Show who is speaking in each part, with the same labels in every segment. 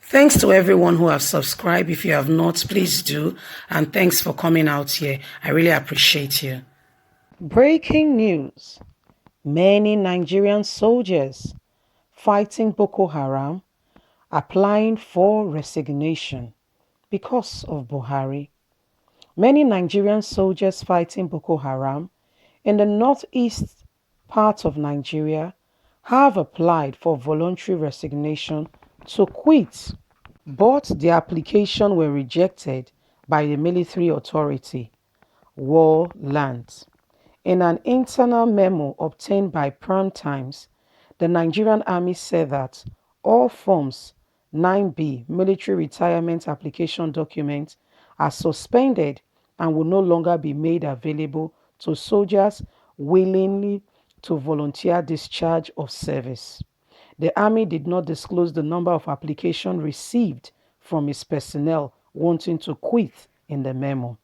Speaker 1: Thanks to everyone who have subscribed. If you have not, please do. And thanks for coming out here. I really appreciate you. Breaking news. Many Nigerian soldiers fighting Boko Haram applying for resignation because of Buhari. Many Nigerian soldiers fighting Boko Haram in the northeast part of Nigeria have applied for voluntary resignation to quit, but their application were rejected by the military authority, War Lands. In an internal memo obtained by Prime Times, the Nigerian Army said that all Forms 9B military retirement application documents are suspended and will no longer be made available to soldiers willingly to volunteer discharge of service. The Army did not disclose the number of applications received from its personnel wanting to quit in the memo.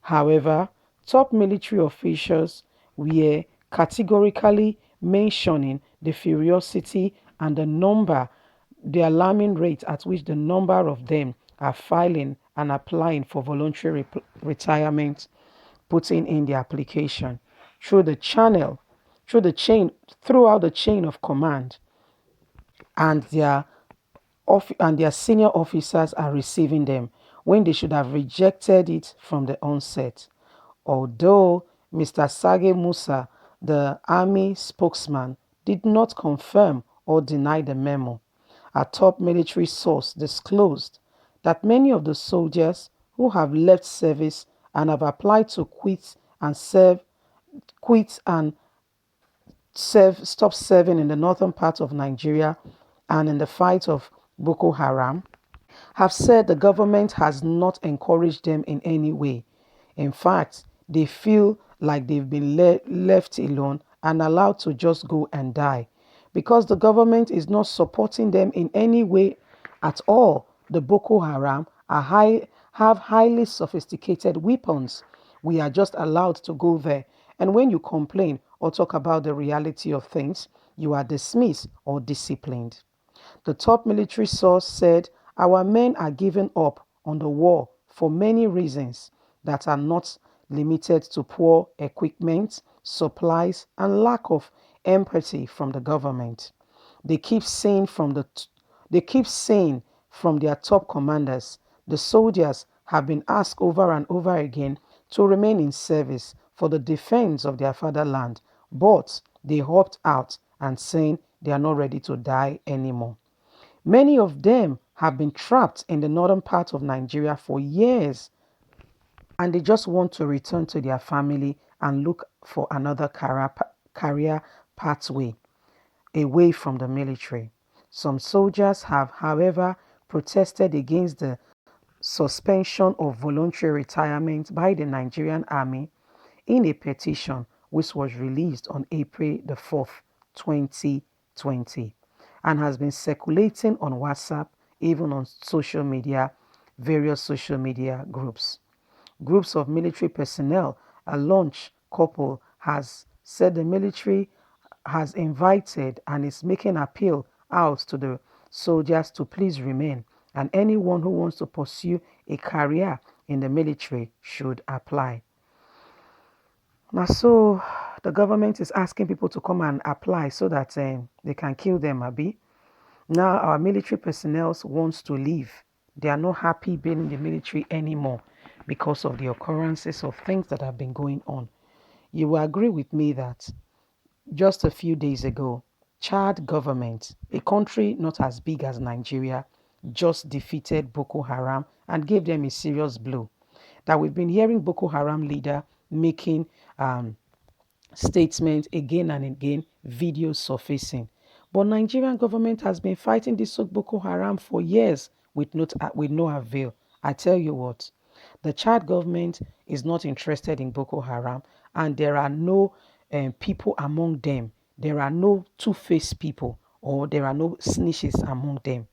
Speaker 1: However, top military officials were categorically mentioning the ferocity and the alarming rate at which the number of them are filing and applying for voluntary retirement, putting in the application through the channel, throughout the chain of command, and their senior officers are receiving them when they should have rejected it from the onset. Although Mr. Sage Musa, the army spokesman, did not confirm or deny the memo, a top military source disclosed that many of the soldiers who have left service and have applied to quit and stop serving in the northern part of Nigeria and in the fight of Boko Haram have said the government has not encouraged them in any way. In fact, they feel like they've been left alone and allowed to just go and die because the government is not supporting them in any way at all. The Boko Haram have highly sophisticated weapons. We are just allowed to go there. And when you complain or talk about the reality of things, you are dismissed or disciplined. The top military source said, "Our men are giving up on the war for many reasons that are not limited to poor equipment, supplies, and lack of empathy from the government. They keep saying from their top commanders, the soldiers have been asked over and over again to remain in service for the defense of their fatherland, but they opt out and saying they are not ready to die anymore. Many of them have been trapped in the northern part of Nigeria for years and they just want to return to their family and look for another career pathway away from the military. Some soldiers have, however, protested against the suspension of voluntary retirement by the Nigerian Army in a petition which was released on April the 4th, 2020, and has been circulating on WhatsApp, even on various social media groups. Groups of military personnel, a launch couple, has said the military has invited and is making appeal out to the soldiers to please remain, and anyone who wants to pursue a career in the military should apply. Now, so the government is asking people to come and apply so that they can kill them, Abi. Now our military personnel wants to leave. They are not happy being in the military anymore because of the occurrences of things that have been going on. You will agree with me that just a few days ago, Chad government, a country not as big as Nigeria, just defeated Boko Haram and gave them a serious blow. That we've been hearing Boko Haram leader making statements again and again, videos surfacing. But Nigerian government has been fighting this Boko Haram for years with no avail. I tell you what, the Chad government is not interested in Boko Haram, and there are no people among them. There are no two-faced people, or there are no snitches among them.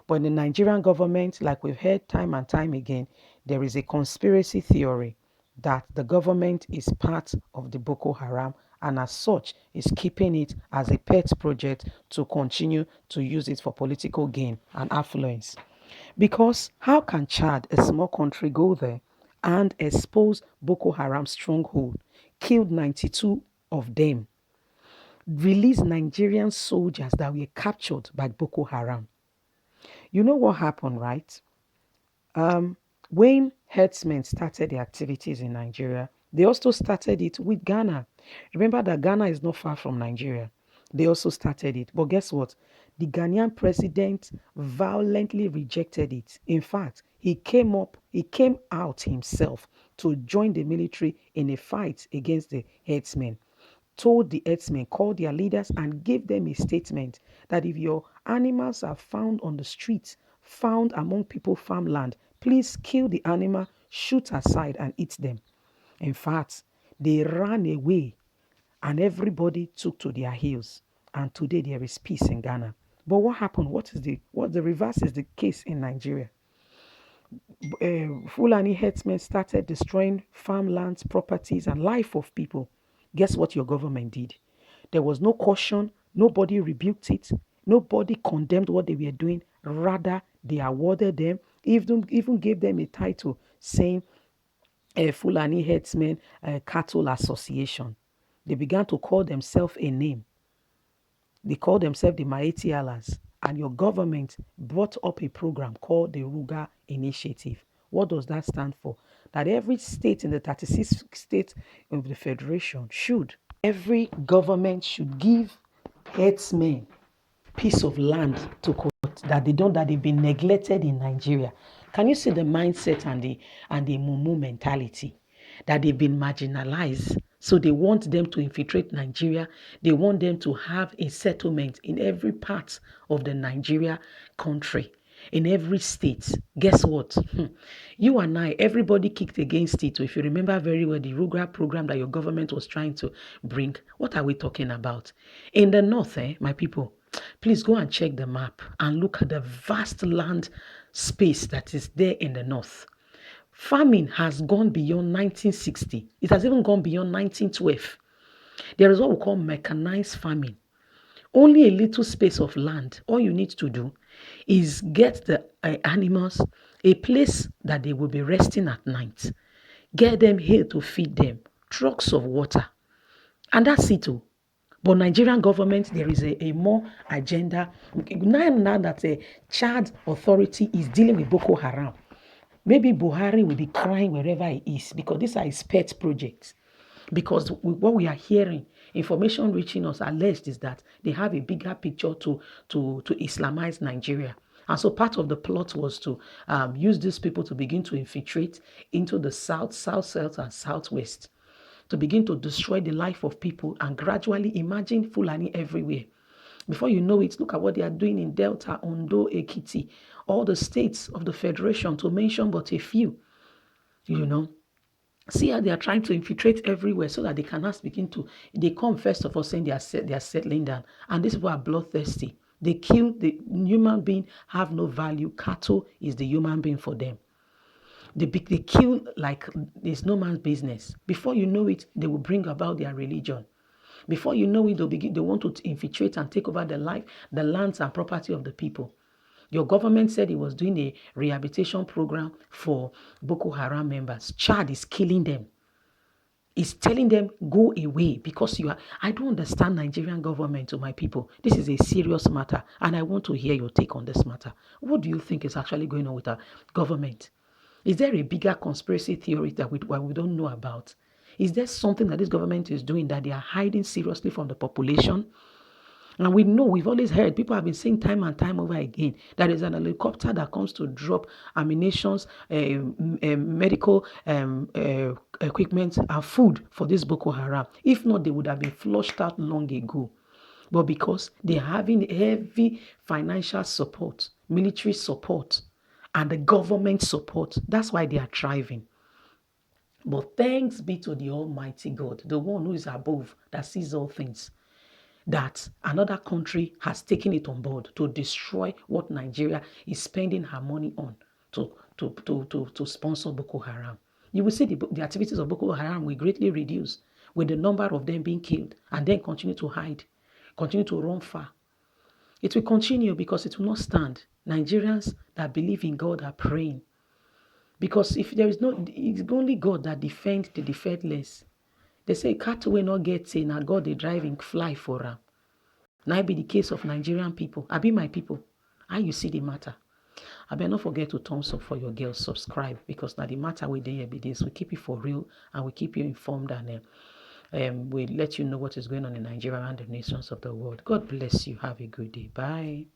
Speaker 1: But in the Nigerian government, like we've heard time and time again, there is a conspiracy theory that the government is part of the Boko Haram and as such is keeping it as a pet project to continue to use it for political gain and affluence. Because how can Chad, a small country, go there and expose Boko Haram stronghold, killed 92 of them, release Nigerian soldiers that were captured by Boko Haram? You know what happened, right? When herdsmen started their activities in Nigeria, they also started it with Ghana. Remember that Ghana is not far from Nigeria. They also started it. But guess what? The Ghanaian president violently rejected it. In fact, he came out himself to join the military in a fight against the herdsmen, told the herdsmen, called their leaders, and gave them a statement that if your animals are found on the streets, found among people farmland, please kill the animal, shoot aside, and eat them. In fact, they ran away and everybody took to their heels. And today there is peace in Ghana. But what happened? What the reverse is the case in Nigeria? Fulani herdsmen started destroying farmlands, properties, and life of people. Guess what your government did? There was no caution. Nobody rebuked it. Nobody condemned what they were doing. Rather, they awarded them, even gave them a title saying Fulani Herdsmen Cattle Association. They began to call themselves a name. They call themselves the Maeti Alas. And your government brought up a program called the Ruga Initiative. What does that stand for? That every state in the 36 states of the Federation every government should give herdsmen piece of land to cut that they've been neglected in Nigeria. Can you see the mindset and the mumu mentality that they've been marginalized? So they want them to infiltrate Nigeria. They want them to have a settlement in every part of the Nigeria country, in every state. Guess what? You and I, everybody kicked against it. So if you remember very well, the Rugra program that your government was trying to bring, what are we talking about? In the north, my people, please go and check the map and look at the vast land space that is there in the north. Farming has gone beyond 1960. It has even gone beyond 1912. There is what we call mechanized farming. Only a little space of land. All you need to do is get the animals a place that they will be resting at night. Get them here to feed them. Trucks of water. And that's it. But Nigerian government, there is a more agenda. Now that the Chad authority is dealing with Boko Haram, maybe Buhari will be crying wherever he is because these are his pet projects. Because what we are hearing, information reaching us alleged is that they have a bigger picture to Islamize Nigeria. And so part of the plot was to use these people to begin to infiltrate into the south, and southwest, to begin to destroy the life of people and gradually imagine Fulani everywhere. Before you know it, look at what they are doing in Delta, Ondo, Ekiti, all the states of the Federation, to mention but a few. See how they are trying to infiltrate everywhere so that they cannot begin to. They come first of all saying they are settling down, and these people are bloodthirsty. They kill the human being, have no value. Cattle is the human being for them. They kill like there's no man's business. Before you know it, they will bring about their religion. Before you know it, they want to infiltrate and take over the life, the lands and property of the people. Your government said it was doing a rehabilitation program for Boko Haram members. Chad is killing them. It's telling them, go away because you are. I don't understand Nigerian government to my people. This is a serious matter, and I want to hear your take on this matter. What do you think is actually going on with our government? Is there a bigger conspiracy theory that we don't know about? Is there something that this government is doing that they are hiding seriously from the population? And we know, we've always heard, people have been saying time and time over again, that there's an helicopter that comes to drop ammunitions, medical equipment, and food for this Boko Haram. If not, they would have been flushed out long ago. But because they're having heavy financial support, military support, and the government support, that's why they are thriving. But thanks be to the Almighty God, the one who is above, that sees all things, that another country has taken it on board to destroy what Nigeria is spending her money on to sponsor Boko Haram. You will see the activities of Boko Haram will greatly reduce with the number of them being killed and then continue to hide, continue to run far. It will continue because it will not stand. Nigerians that believe in God are praying. Because if there is no, it's only God that defends the defenseless. They say cat will not get say now God they driving fly for them. Now be the case of Nigerian people. I be my people. How you see the matter? I better not forget to thumbs up for your girls. Subscribe because now the matter we day every day. So we keep it for real and we keep you informed and we let you know what is going on in Nigeria and the nations of the world. God bless you. Have a good day. Bye.